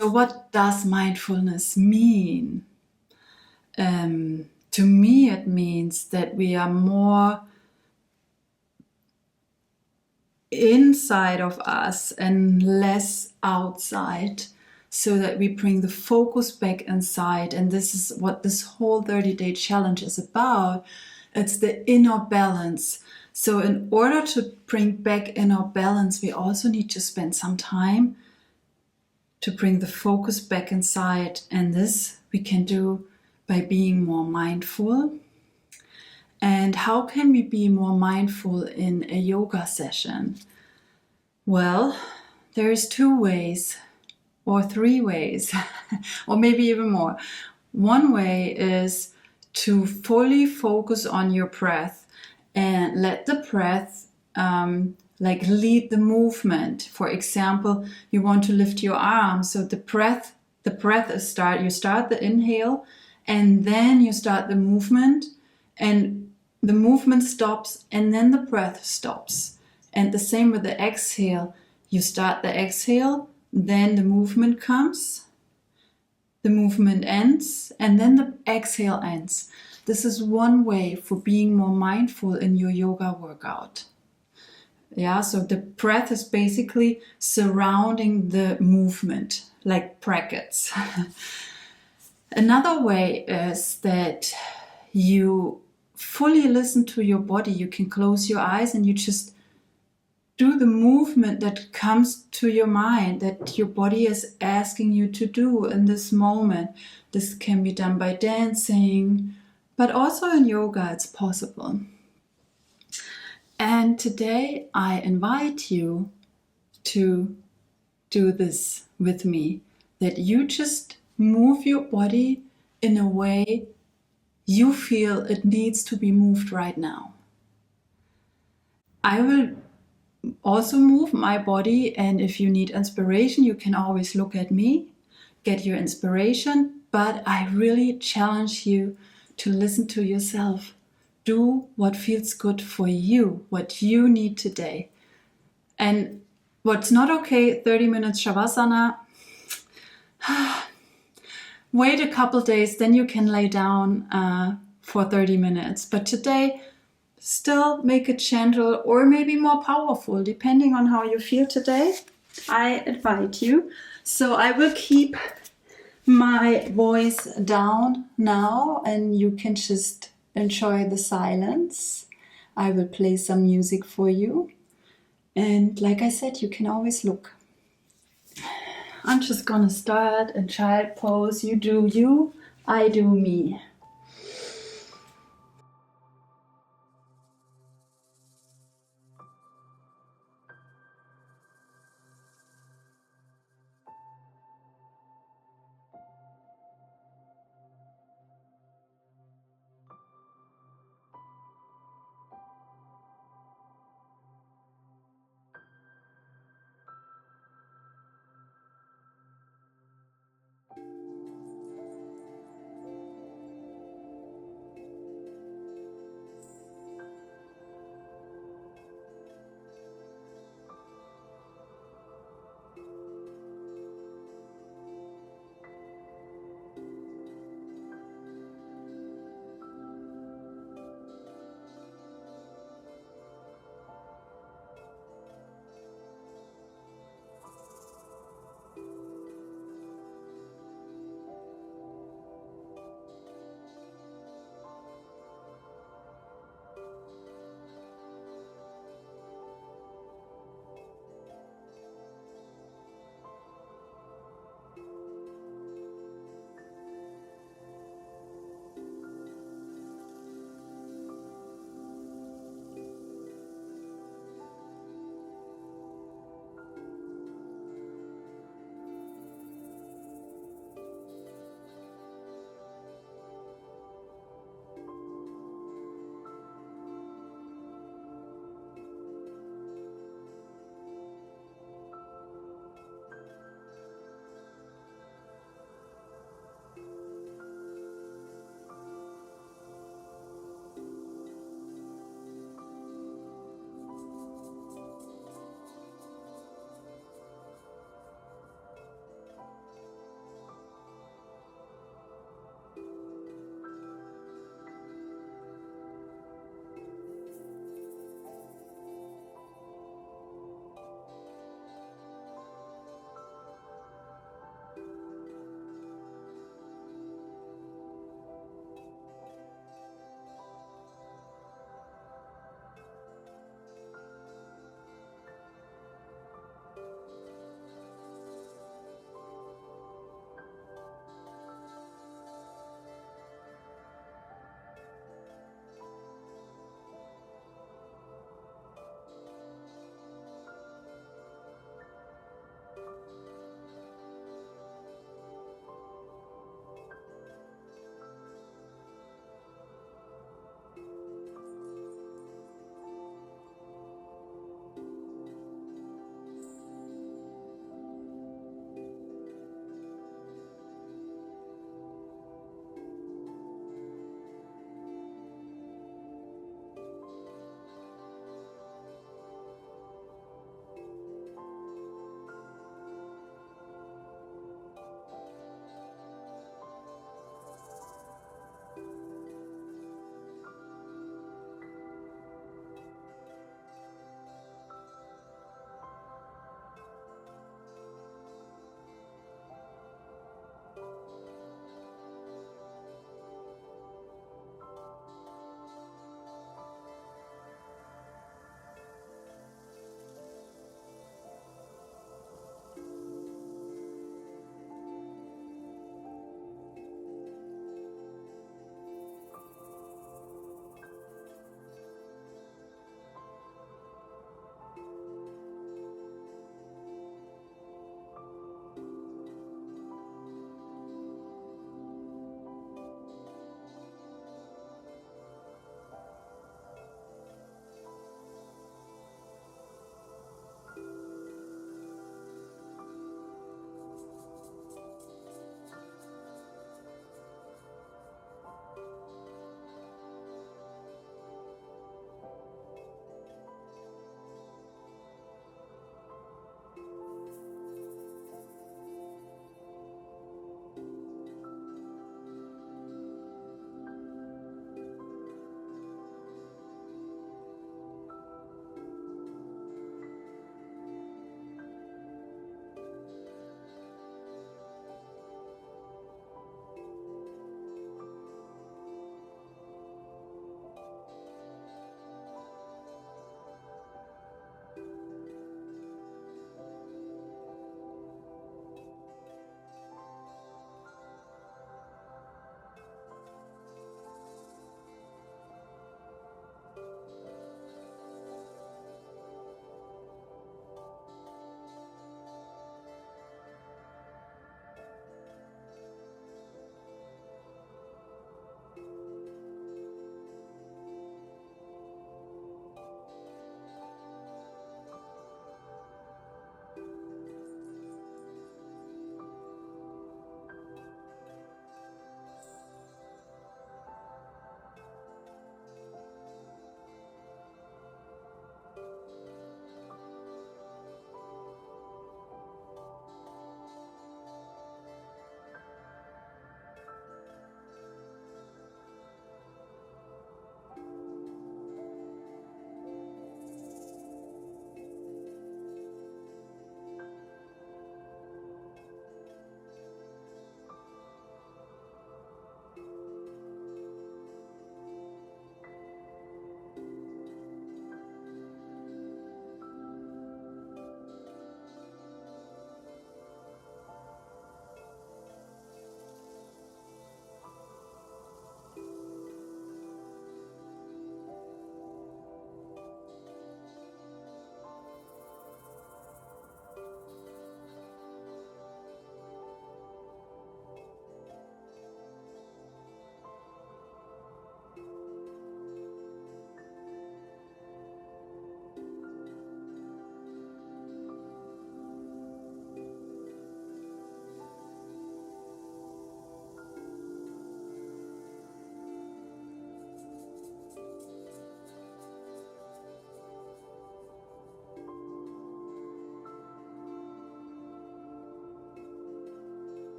So what does mindfulness mean? To me, it means that we are more inside of us and less outside, so that we bring the focus back inside. And this is what this whole 30-day challenge is about. It's the inner balance. So in order to bring back inner balance, we also need to spend some time to bring the focus back inside. And this we can do by being more mindful. And how can we be more mindful in a yoga session? Well, there's 2 ways or 3 ways, or maybe even more. One way is to fully focus on your breath and let the breath lead the movement. For example, you want to lift your arms, so the breath is you start the inhale and then you start the movement, and the movement stops and then the breath stops. And the same with the exhale. You start the exhale, then the movement comes, the movement ends, and then the exhale ends. This is one way for being more mindful in your yoga workout. Yeah, so the breath is basically surrounding the movement, like brackets. Another way is that you fully listen to your body. You can close your eyes and you just do the movement that comes to your mind, that your body is asking you to do in this moment. This can be done by dancing, but also in yoga it's possible. And today I invite you to do this with me, that you just move your body in a way you feel it needs to be moved right now. I will also move my body, and if you need inspiration, you can always look at me, get your inspiration, but I really challenge you to listen to yourself. Do what feels good for you, what you need today. And what's not okay, 30 minutes Shavasana, wait a couple days, then you can lay down for 30 minutes. But today, still make it gentle or maybe more powerful, depending on how you feel today. I invite you. So I will keep my voice down now and you can just enjoy the silence. I will play some music for you. And like I said, you can always look. I'm just gonna start in child pose. You do you, I do me.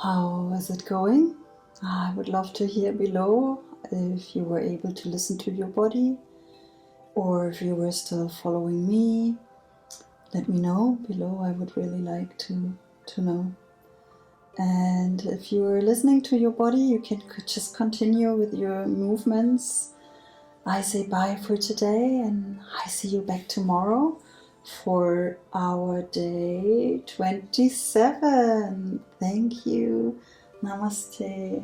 How is it going? I would love to hear below if you were able to listen to your body, or if you were still following me. Let me know below. I would really like to know. And if you are listening to your body, you can just continue with your movements. I say bye for today, and I see you back tomorrow for our day 27. Thank you. Namaste.